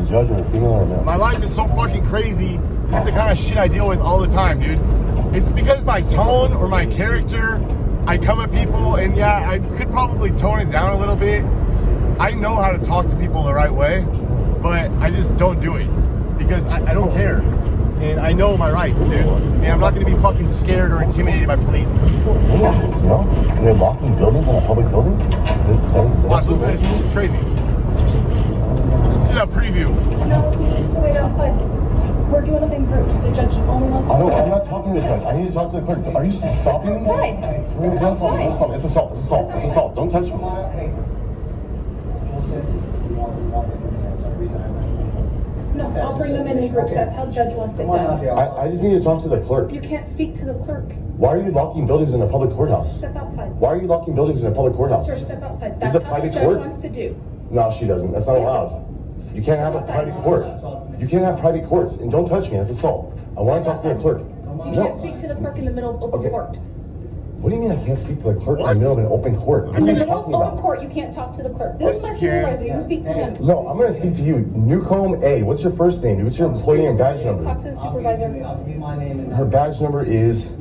judge or a female or a male? My life is so fucking crazy. This is the kind of shit I deal with all the time, dude. It's because my tone or my character, I come at people, and yeah, I could probably tone it down a little bit. I know how to talk to people the right way, but I just don't do it because I don't care. And I know my rights, dude. And I'm not going to be fucking scared or intimidated by police. Look at this, you know? And they're locking buildings in a public building? Watch, listen to this. This shit's crazy. Just did a preview. No, he needs to wait outside. We're doing them in groups. The judge only wants to... I'm not talking to the judge. I need to talk to the clerk. Are you stopping me? Outside. Step outside. It's assault. It's assault. It's assault. Don't touch me. No, I'll bring them in groups. That's how the judge wants it done. I just need to talk to the clerk. You can't speak to the clerk. Why are you locking buildings in a public courthouse? Step outside. Why are you locking buildings in a public courthouse? Sir, step outside. This That's is a how the private judge court? wants to do. No, she doesn't. That's not Yes, sir. allowed. You can't have a private court. You can't have private courts. And don't touch me. That's assault. I want to talk to the clerk. You can't speak to the clerk in the middle of open court. What do you mean I can't speak to the clerk in the middle of an open court? What In are the you middle talking of open about? court, you can't talk to the clerk. This is my Yes, you can. supervisor. You can speak to him. No, I'm going to speak to you. Newcomb A. What's your first name? What's your employee and badge number? Talk to the supervisor. I'll give you my name and Her badge number is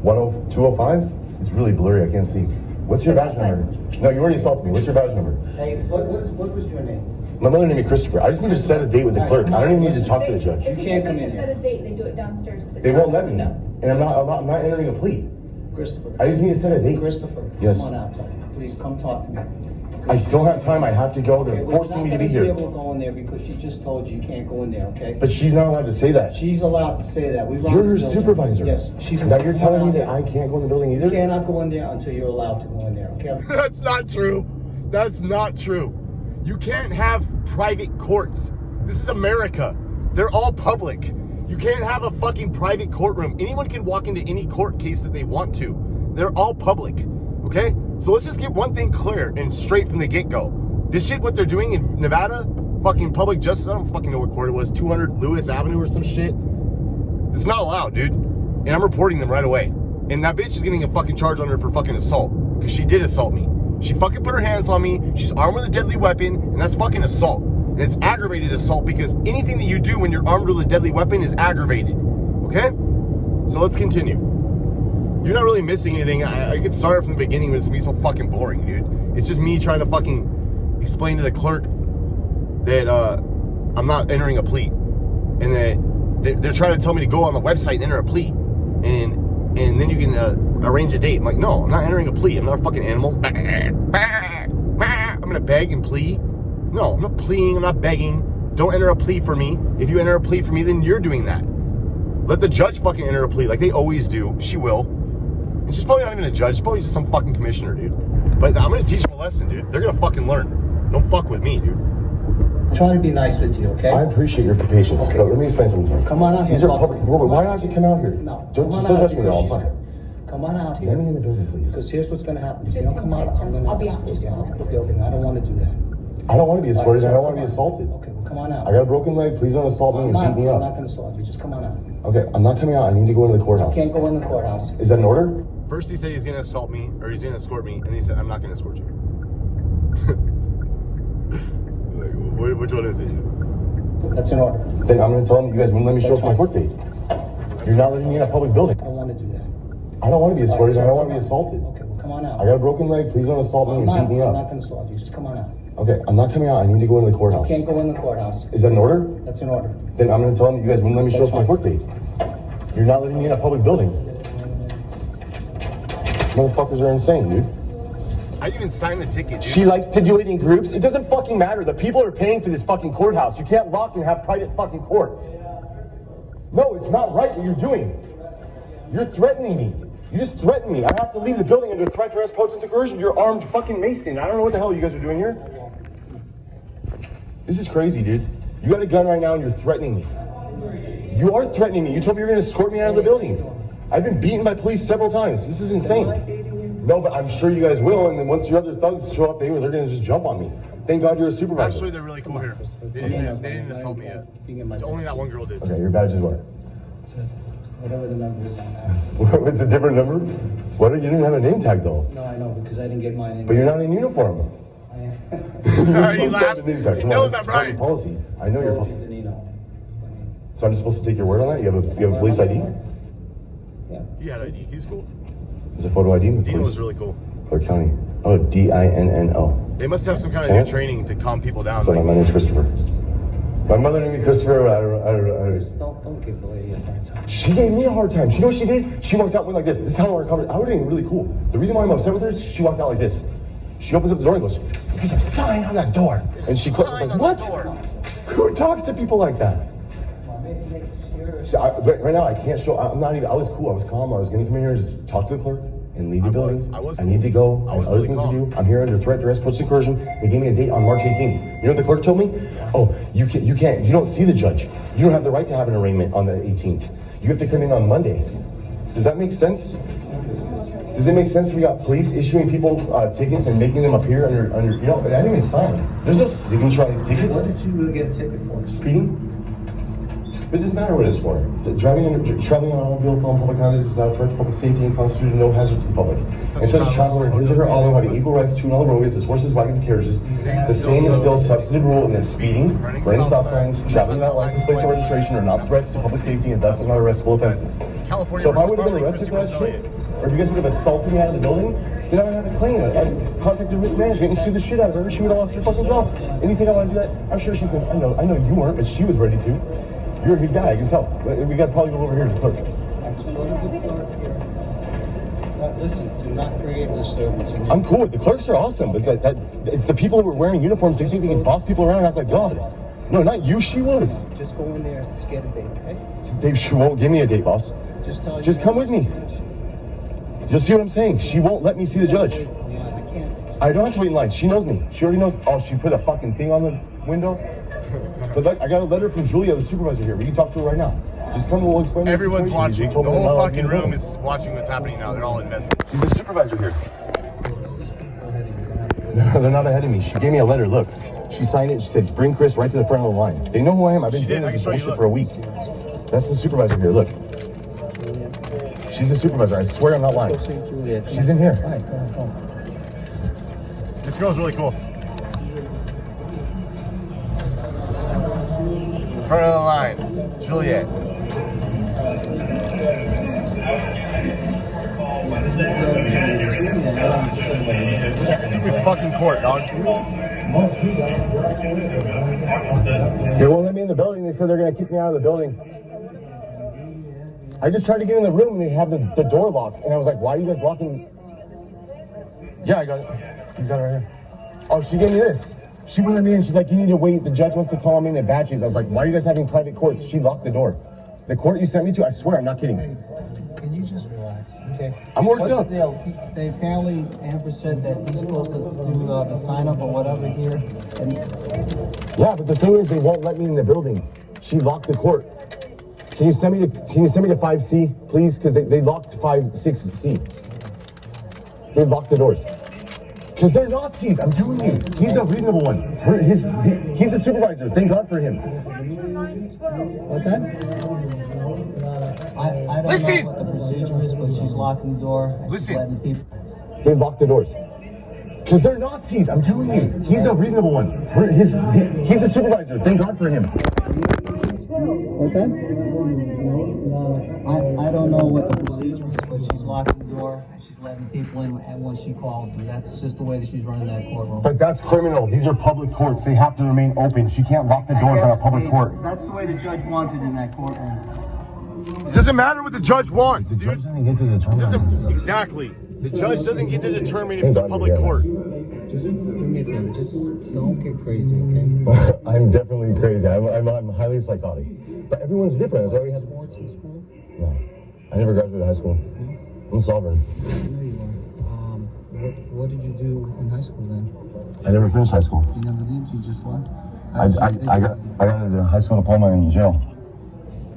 205? It's really blurry. I can't see. What's your badge number? No, you already assaulted me. What's your badge number? Hey, what was your name? My mother named me Christopher. I just need to set a date with the clerk. I don't even need to talk to the judge. If he can't just come needs in to here. set a date, they do it downstairs at the They won't let me. No. And I'm not entering a plea. Christopher. I just need to set a date. Christopher. Yes. Come on outside. Please come talk to me. I don't have time. I have to go. They're forcing me to be You're here. not gonna be able to go in there because she just told you can't go in there, okay? But she's not allowed to say that. She's allowed to say that. We run You're this her building. supervisor. Yes. She's Now you're telling me that I can't go in the building You either? cannot go in there until you're allowed to go in there, okay? That's not true. That's not true. You can't have private courts. This is America. They're all public. You can't have a fucking private courtroom. Anyone can walk into any court case that they want to. They're all public. Okay? So let's just get one thing clear and straight from the get-go. This shit, what they're doing in Nevada, fucking public justice, I don't fucking know what court it was, 200 Lewis Avenue or some shit. It's not allowed, dude. And I'm reporting them right away. And that bitch is getting a fucking charge on her for fucking assault. Because she did assault me. She fucking put her hands on me. She's armed with a deadly weapon. And that's fucking assault. And it's aggravated assault because anything that you do when you're armed with a deadly weapon is aggravated. Okay? So let's continue. You're not really missing anything. I could start from the beginning, but it's gonna be so fucking boring, dude. It's just me trying to fucking explain to the clerk that I'm not entering a plea. And that they're trying to tell me to go on the website and enter a plea. And then you can arrange a date. I'm like, no, I'm not entering a plea. I'm not a fucking animal. I'm gonna beg and plea. No, I'm not pleading. I'm not begging. Don't enter a plea for me. If you enter a plea for me, then you're doing that. Let the judge fucking enter a plea like they always do. She will. And she's probably not even a judge. She's probably just some fucking commissioner, dude. But I'm gonna teach them a lesson, dude. They're gonna fucking learn. Don't fuck with me, dude. I'm trying to be nice with you, okay? I appreciate your patience, Okay. but let me explain something to you. Come on out here. These are talk public. to me. Why don't you come out here? No. Don't come just on don't out touch me because now. I'm she's- fine. Come on out here. Let me in the building, please. Because here's what's gonna happen. If you Just don't come hang out, tight, sir. I'm gonna I'll be escort out. you out of the building. I don't wanna do that. I don't want to be escorted. All I right, don't so want to be come assaulted. on. Okay, well, come on out. I got a broken leg. Please don't assault me and beat me I'm not up. gonna assault you. Just come on out. Okay, I'm not coming out. I need to go into the courthouse. Can't go in the courthouse. Is that an order? First he said he's gonna assault me, or he's gonna escort me, and then he said, I'm not gonna escort you. Like, which one is it? That's an order. Then I'm going to tell them you guys wouldn't let me show That's up to my fine. court date. You're not letting me in a public building. I don't wanna do that. I don't want to be escorted. All I right, don't so want to be come assaulted. on. Okay, well, come on out. I got a broken leg. Please don't assault me I'm and not, beat me I'm not up. gonna assault you. Just come on out. Okay, I'm not coming out. I need to go into the courthouse. Can't go in the courthouse. Is that an order? That's an order. Then I'm going to tell them you guys wouldn't let me show That's up to my fine. court date. You're not letting me in a public building. Motherfuckers are insane, dude. I didn't even sign the ticket, dude. She likes to do it in groups. It doesn't fucking matter. The people are paying for this fucking courthouse. You can't lock and have private fucking courts. No, it's not right what you're doing. You're threatening me. You just threatened me. I have to leave the building under threat, duress, poaching, and coercion. You're armed fucking Mason. I don't know what the hell you guys are doing here. This is crazy, dude. You got a gun right now and you're threatening me. You are threatening me. You told me you were going to escort me out of the building. I've been beaten by police several times. This is insane. No, but I'm sure you guys will. And then once your other thugs show up, they're going to just jump on me. Thank God you're a supervisor. Actually, they're really cool here. They didn't assault me yet. Only that one girl did. Okay, your badge is what? Whatever the number is on that. It's a different number? What? You didn't have a name tag though. No, I know, because I didn't get mine in. But you're not in uniform. I am. He laughs. He knows I'm right. Policy. I know your Told policy. you to, you know, So I'm just supposed to take your word on that? You have a police ID? yeah. He had ID. He's cool. Is a photo ID with Dino police? was really cool. Clark County. Oh, DINNO. They must have some kind of Okay. new training to calm people down. So my name's Christopher. My mother named me Christopher. Don't give the lady a hard time. She gave me a hard time. You know what she did? She walked out with like this. This is how our conversation. I was being really cool. The reason why I'm upset with her is she walked out like this. She opens up the door and goes, "There's a sign on that door." And she closes like, "What? Who talks to people like that?" So right now I can't show. I'm not even. I was cool. I was calm. I was gonna come in here and just talk to the clerk and leave the building. I need to go. I have other really things calm. to do. I'm here under threat, duress, post incursion. They gave me a date on March 18th. You know what the clerk told me? Oh, you can't. You don't see the judge. You don't have the right to have an arraignment on the 18th. You have to come in on Monday. Does that make sense? Does it make sense we got police issuing people tickets and making them appear under you know, I didn't even sign. There's no signature on these tickets. What did you get a ticket for? Speeding? But it doesn't matter what it's for. Traveling on automobile on public highways is not a threat to public safety and constitutes no hazard to the public. And such traveler and his or her auto having equal rights to and all the roadways as horses, wagons, and carriages. The same is still substantive rule in that speeding, running stop signs, traveling without license plates or registration are not threats to public safety and thus are not arrestable offenses. California So if I would have versus been arrested for that Farley, shit, or if you guys would have assaulted me out of the building, then I would have a claim. I'd contacted risk management and sued the shit out of her. She would have lost her fucking job. And you think I want to do that? I'm sure she said, I know you weren't, but she was ready to. You're a good guy, I can tell. We got to probably go over here to the clerk. Let's go to the clerk here. Listen, do not create a disturbance. I'm cool with the clerks are awesome, but it's the people who are wearing uniforms. They think they can boss people around and act like God. No, not you. She was. Just go in there and get a date, okay? She won't give me a date, boss. Just come with me. You'll see what I'm saying. She won't let me see the judge. I can't. I don't have to wait in line. She knows me. She already knows. Oh, she put a fucking thing on the window. But look, I got a letter from Julia, the supervisor here. We can talk to her right now. Just come and we'll explain. Everyone's watching. The whole fucking room is. is watching what's happening now. They're all invested. She's a supervisor here. No, they're not ahead of me. She gave me a letter. Look, she signed it. She said, "Bring Chris right to the front of the line." They know who I am. I've been doing this bullshit for a week. That's the supervisor here. Look, she's the supervisor. I swear I'm not lying. She's in here. This girl's really cool. Front of the line, Juliet. Stupid fucking court, dog. They won't let me in the building. They said they're going to kick me out of the building. I just tried to get in the room and they have the door locked. And I was like, why are you guys locking? Yeah, I got it. He's got it right here. Oh, she gave me this. She went me in. She's like, you need to wait. The judge wants to call me in at batches. I was like, why are you guys having private courts? She locked the door. The court you sent me to, I swear, I'm not kidding. Can you just relax, okay? I'm worked What's up. the deal? They apparently, Amber said that he's supposed to do the sign up or whatever here. And Yeah, but the thing is, they won't let me in the building. She locked the court. Can you send me to 5C, please? Because they locked 6C. They locked the doors. Because they're Nazis, I'm telling you. He's the reasonable one. He's a supervisor. Thank God for him. what's that? I don't Listen! know what the procedure is, but she's locking the door and she's letting people. They locked the doors. Because they're Nazis, I'm telling you. He's the reasonable one. He's a supervisor. Thank God for him. What's that? I don't know what the procedure is, but she's locking the door and she's letting people in and when she calls them. That's just the way that she's running that courtroom. But that's criminal. These are public courts. They have to remain open. She can't lock the doors on a public court. That's the way the judge wants it in that courtome. It doesn't matter what the judge wants, The dude. judge doesn't get to determine. Exactly. The judge doesn't get to determine if it's a public court. Just do me a favor, just don't get crazy, okay? I'm definitely crazy. I'm highly psychotic. But everyone's different. That's why we have Sports in school? No. I never graduated high school. I'm sovereign. I know you are. What did you do in high school then? I never finished high school. You never did? You just left? I got a high school diploma in jail.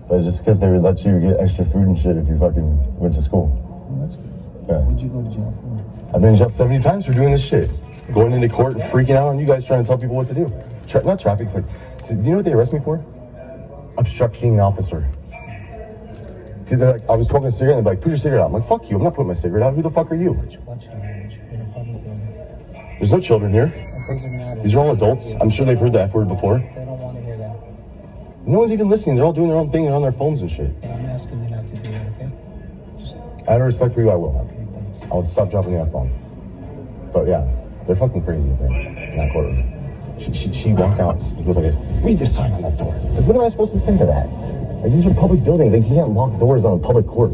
But just because they would let you get extra food and shit if you fucking went to school. Oh, that's good. Yeah. What'd you go to jail for? I've been in jail 70 times for doing this shit. Going into court and freaking out on you guys trying to tell people what to do. Not traffic. It's like, so do you know what they arrest me for? Obstructing an officer. Because they're like, I was smoking a cigarette and they're like, put your cigarette out. I'm like, fuck you. I'm not putting my cigarette out. Who the fuck are you? Watch your language in a public building. There's no children here. Doesn't matter. These are all adults. I'm sure they've heard the F word before. They don't want to hear that. No one's even listening. They're all doing their own thing. They're on their phones and shit. And I'm asking you not to do that, okay? Just, Out of respect for you, I will. okay, thanks. I'll stop dropping the F-bomb. But yeah, they're fucking crazy up there in that courtroom. She walked out and goes like this, read the sign on that door. Like, what am I supposed to say to that? Like, these are public buildings. Like, you can't lock doors on a public court.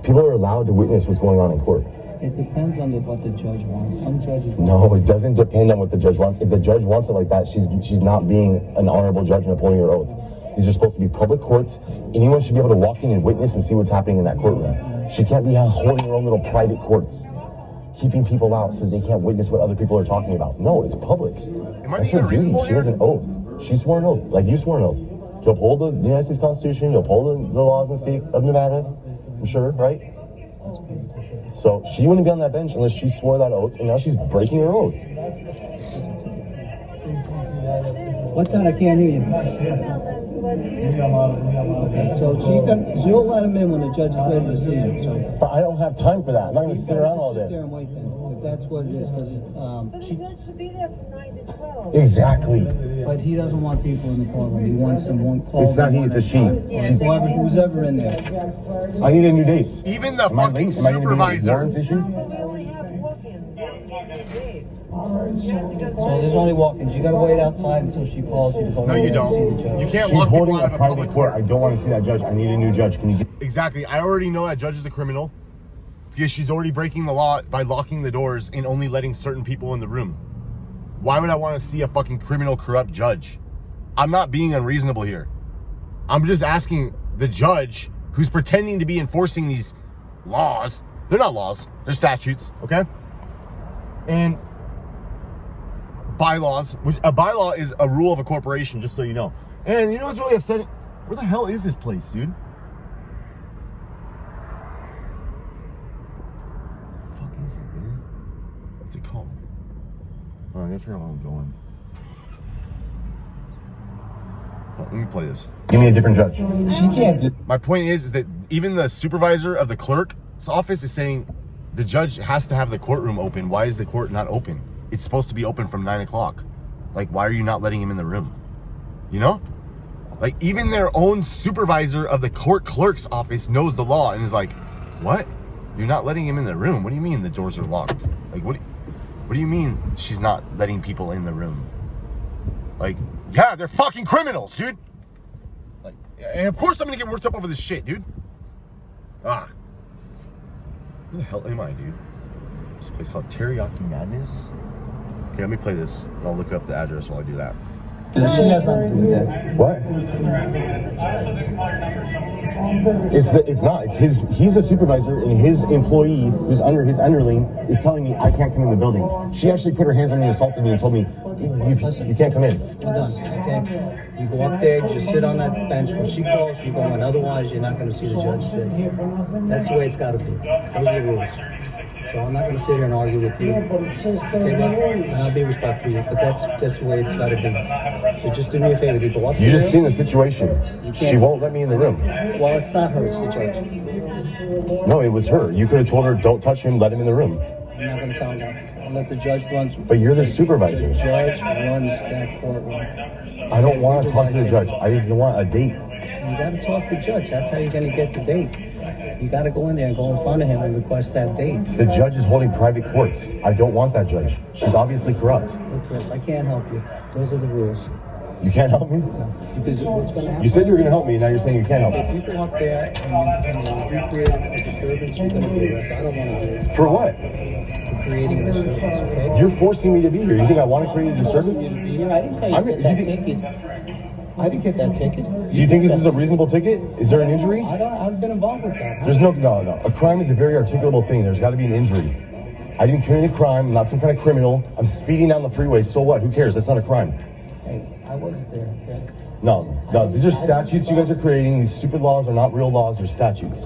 People are allowed to witness what's going on in court. It depends on what the judge wants. Some judges want. No, it doesn't depend on what the judge wants. If the judge wants it like that, she's not being an honorable judge and upholding her oath. These are supposed to be public courts. Anyone should be able to walk in and witness and see what's happening in that courtroom. She can't be holding her own little private courts, keeping people out so they can't witness what other people are talking about. No, it's public. That's her duty. She has an oath. She swore an oath, like you swore an oath. You uphold the United States Constitution, you uphold the laws in the state of Nevada, I'm sure, right? So she wouldn't be on that bench unless she swore that oath, and now she's breaking her oath. What's that? I can't hear you. Okay, so she'll let him in when the judge is ready to see him. So. But I don't have time for that. I'm not going to sit around all Sit there day. and wait then, if that's what it is, But the judge should be there from 9 to 12. Exactly. but he doesn't want people in the courtroom. He wants them one call. It's not he, it's a she. Who's ever in there. I need a new date. Even the Am I fucking late? Am I going to be supervisor. warrants issue? No, but we only have walk-ins. So there's only walk-ins. You gotta wait outside until she calls you to go No, in you and see don't. the judge. You can't She's lock people holding out a of a private public court. court. I don't want to see that judge. I need a new judge. Can you get... Exactly. I already know that judge is a criminal because she's already breaking the law by locking the doors and only letting certain people in the room. Why would I want to see a fucking criminal, corrupt judge? I'm not being unreasonable here. I'm just asking the judge who's pretending to be enforcing these laws. They're not laws. They're statutes, okay? And bylaws, which a bylaw is a rule of a corporation, just so you know. And you know what's really upsetting? Where the hell is this place, dude? Fuck is it, man? What's it called? Oh, I gotta figure out where I'm going. Oh, let me play this. Give me a different judge. She can't do. My point is that even the supervisor of the clerk's office is saying the judge has to have the courtroom open. Why is the court not open? It's supposed to be open from 9 o'clock. Like, why are you not letting him in the room? You know? Like, even their own supervisor of the court clerk's office knows the law and is like, what? You're not letting him in the room? What do you mean the doors are locked? Like, what do you mean she's not letting people in the room? Like, yeah, they're fucking criminals, dude. Like, and of course I'm gonna get worked up over this shit, dude. Ah. Who the hell am I, dude? This place called Teriyaki Madness. Okay, let me play this. And I'll look up the address while I do that. She has nothing to do with that. What? It's not. It's his. He's a supervisor, and his employee, who's under his underling, is telling me I can't come in the building. She actually put her hands on me, assaulted me, and told me you can't come in. We're done, okay? You go up there, you just sit on that bench. When she calls, you go in. Otherwise, you're not gonna see the judge today. That's the way it's gotta be. Those are the rules. So I'm not gonna sit here and argue with you. Okay, but and I'll be respectful of you, but that's the way it's gotta be. So just do me a favor, you go up there. You just seen the situation. She won't let me in the room. Well, it's not her, it's the judge. No, it was her. You could have told her, don't touch him, let him in the room. I'm not gonna tell him that. I'll let the judge run. But you're the supervisor. The judge runs that courtroom. I don't want to talk to the judge. I just want a date. You gotta talk to the judge. That's how you're gonna get the date. You gotta go in there and go in front of him and request that date. The judge is holding private courts. I don't want that judge. She's obviously corrupt. Look, Chris, I can't help you. Those are the rules. You can't help me? Because what's gonna happen? You said you were going to help me, now you're saying you can't help me. If you go up there and you create a disturbance, you're gonna be arrested. I don't wanna do it. For what? For creating a disturbance, okay? You're forcing me to be here. You think I want to create a disturbance? You to be here. I didn't tell you I'm- to get you that think- ticket. I didn't get that ticket. Do you think this is a reasonable ticket? Is there an injury? I've been involved with that. There's no. A crime is a very articulable thing. There's got to be an injury. I didn't commit a crime. I'm not some kind of criminal. I'm speeding down the freeway. So what? Who cares? That's not a crime. Hey, I wasn't there, okay? No. These are statutes you guys are creating. These stupid laws are not real laws. They're statutes.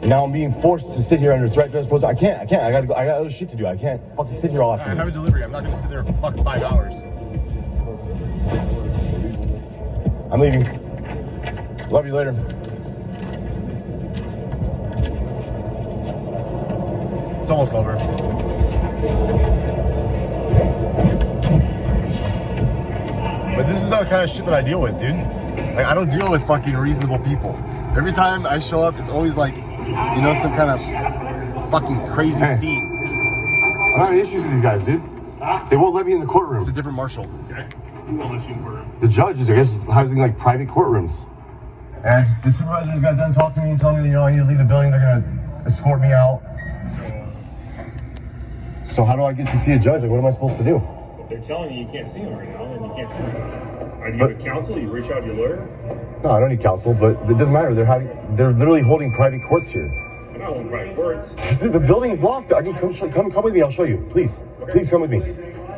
And now I'm being forced to sit here under threat. I can't. I gotta go. I got other shit to do. I can't fucking sit here all I have a afternoon. delivery. I'm not gonna sit there for fucking 5 hours. I'm leaving. Love you later. It's almost over. But this is the kind of shit that I deal with, dude. Like, I don't deal with fucking reasonable people. Every time I show up, it's always like, you know, some kind of fucking crazy scene. I'm having issues with these guys, dude. They won't let me in the courtroom. It's a different marshal. Okay. Who won't let you in the courtroom? The judge is, I guess, housing like private courtrooms. And the supervisor just got done talking to me and telling me that, you know, I need to leave the building. They're gonna escort me out. So how do I get to see a judge? Like, what am I supposed to do? If they're telling you can't see him right now, then you can't see him. Are you with counsel? You reach out to your lawyer? No, I don't need counsel, but it doesn't matter. They're literally holding private courts here. They're not holding private courts. The building's locked. I can come with me. I'll show you. Please. Please come with me.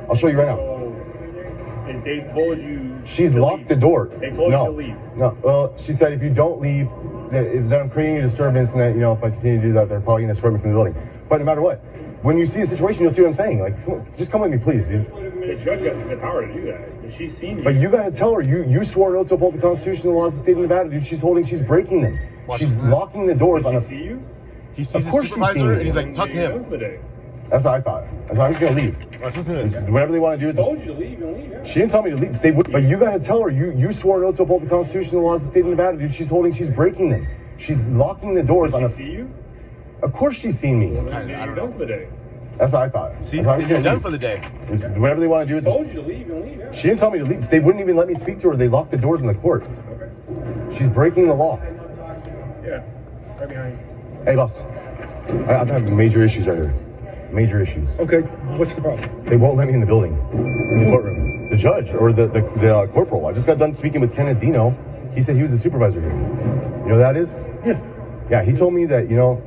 I'll show you right now. So they told you. She's locked the door. They told you to leave. No. Well, she said if you don't leave, then I'm creating a disturbance, and that, you know, if I continue to do that, they're probably going to escort me from the building. But no matter what, when you see the situation, you'll see what I'm saying. Like, come on, just come with me, please, dude. The judge got the power to do that. If she's seen you. But you got to tell her you swore an oath to uphold the Constitution and the laws of the state of Nevada, dude. She's breaking them. She's locking the doors on Did us. she see you? He sees his supervisor and he's like, talk to him. That's what I thought. I thought he was going to leave. Watch, listen to this. Whatever they want to do, it's. Told you to leave, you leave. Yeah. She didn't tell me to leave. But you got to tell her you swore an oath to uphold the Constitution and the laws of the state of Nevada, dude. She's breaking them. She's locking the doors on Did us. she see you? Of course she's seen me. I don't know. For the day. That's what I thought. See, I thought he was they're gonna done leave. for the day. Whatever they want to do, it's. Told you to leave, you leave. Yeah. She didn't tell me to leave. They wouldn't even let me speak to her. They locked the doors in the court. Okay. She's breaking the law. Yeah. Right behind you. Hey, boss. I'm having major issues right here. Major issues. Okay, what's the problem? They won't let me in the building, in the courtroom. The judge or the corporal. I just got done speaking with Kenneth Dino. He said he was the supervisor here. You know who that is? Yeah. Yeah, he told me that, you know,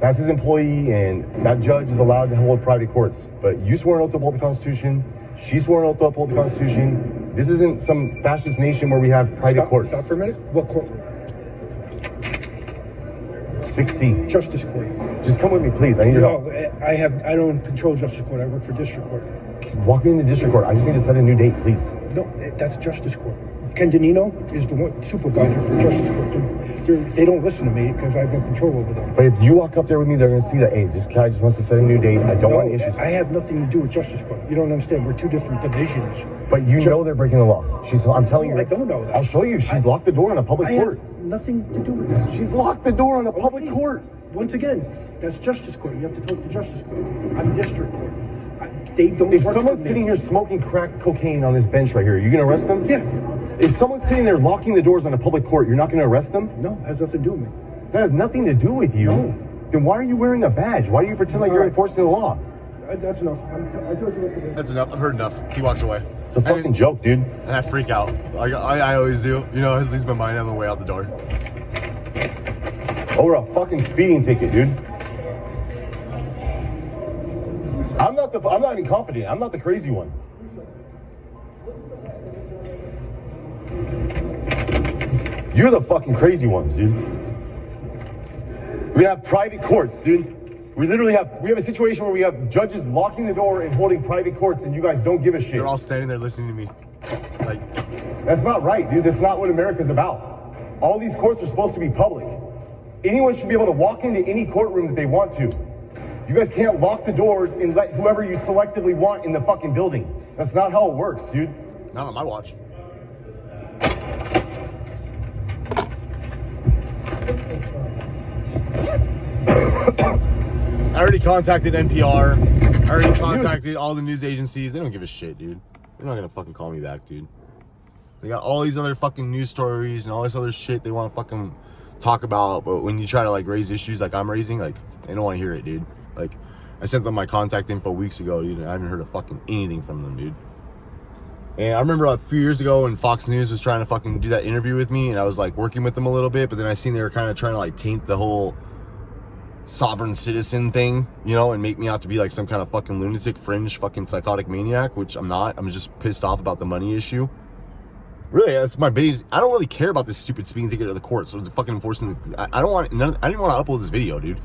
that's his employee and that judge is allowed to hold private courts. But you swore an oath to uphold the Constitution. She swore an oath to uphold the Constitution. This isn't some fascist nation where we have private courts. Stop for a minute. What courtroom? 6C. Justice Court. Just come with me, please. I need your help. No, I don't control Justice Court. I work for District Court. Walk me into district court. I just need to set a new date, please. No, that's Justice Court. Ken Danino is the one supervisor for Justice Court. They don't listen to me because I have no control over them. But if you walk up there with me, they're going to see that, hey, this guy just wants to set a new date. I don't want any issues. I have nothing to do with Justice Court. You don't understand. We're two different divisions. But you know they're breaking the law. I'm telling you. I don't know that. I'll show you. She's locked the door on a public I court. have nothing to do with that. She's locked the door on a public Okay. court. Once again, that's Justice Court. You have to talk to Justice Court. I'm District Court. They don't If work someone's for me. sitting here smoking crack cocaine on this bench right here, are you going to arrest them? Yeah. If someone's sitting there locking the doors on a public court, you're not going to arrest them? No, has nothing to do with me. That has nothing to do with you. No. Then why are you wearing a badge? Why do you pretend like you're enforcing the law? That's enough. I told you what to do. That's enough. I've heard enough. He walks away. It's a fucking joke, dude. And I freak out. I always do. You know, it leaves my mind on the way out the door. Over a fucking speeding ticket, dude. I'm not incompetent. I'm not the crazy one. You're the fucking crazy ones, dude. We have private courts, dude. We have a situation where we have judges locking the door and holding private courts, and you guys don't give a shit. They're all standing there listening to me. Like, That's not right, dude. That's not what America's about. All these courts are supposed to be public. Anyone should be able to walk into any courtroom that they want to. You guys can't lock the doors and let whoever you selectively want in the fucking building. That's not how it works, dude. not on my watch. I already contacted NPR. I already contacted all the news agencies. They don't give a shit, dude. They're not gonna fucking call me back, dude. They got all these other fucking news stories and all this other shit they want to fucking talk about. But when you try to like raise issues like I'm raising, like they don't want to hear it, dude. Like I sent them my contact info weeks ago, dude, and I haven't heard of fucking anything from them, dude. And I remember a few years ago when Fox News was trying to fucking do that interview with me, and I was like working with them a little bit, but then I seen they were kind of trying to like taint the whole sovereign citizen thing, you know, and make me out to be like some kind of fucking lunatic, fringe, fucking psychotic maniac, which I'm not. I'm just pissed off about the money issue. Really, that's my base. I don't really care about this stupid speeding ticket to the court, so it's fucking enforcing. I don't want. I didn't want to upload this video, dude.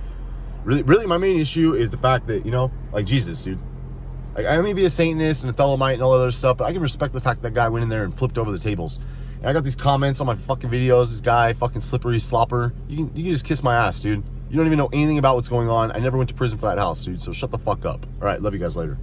Really, my main issue is the fact that, you know, like Jesus, dude. Like, I may be a Satanist and a Thelemite and all that other stuff, but I can respect the fact that guy went in there and flipped over the tables. And I got these comments on my fucking videos. This guy, fucking slippery slopper. You can just kiss my ass, dude. You don't even know anything about what's going on. I never went to prison for that house, dude. So shut the fuck up. All right, love you guys later.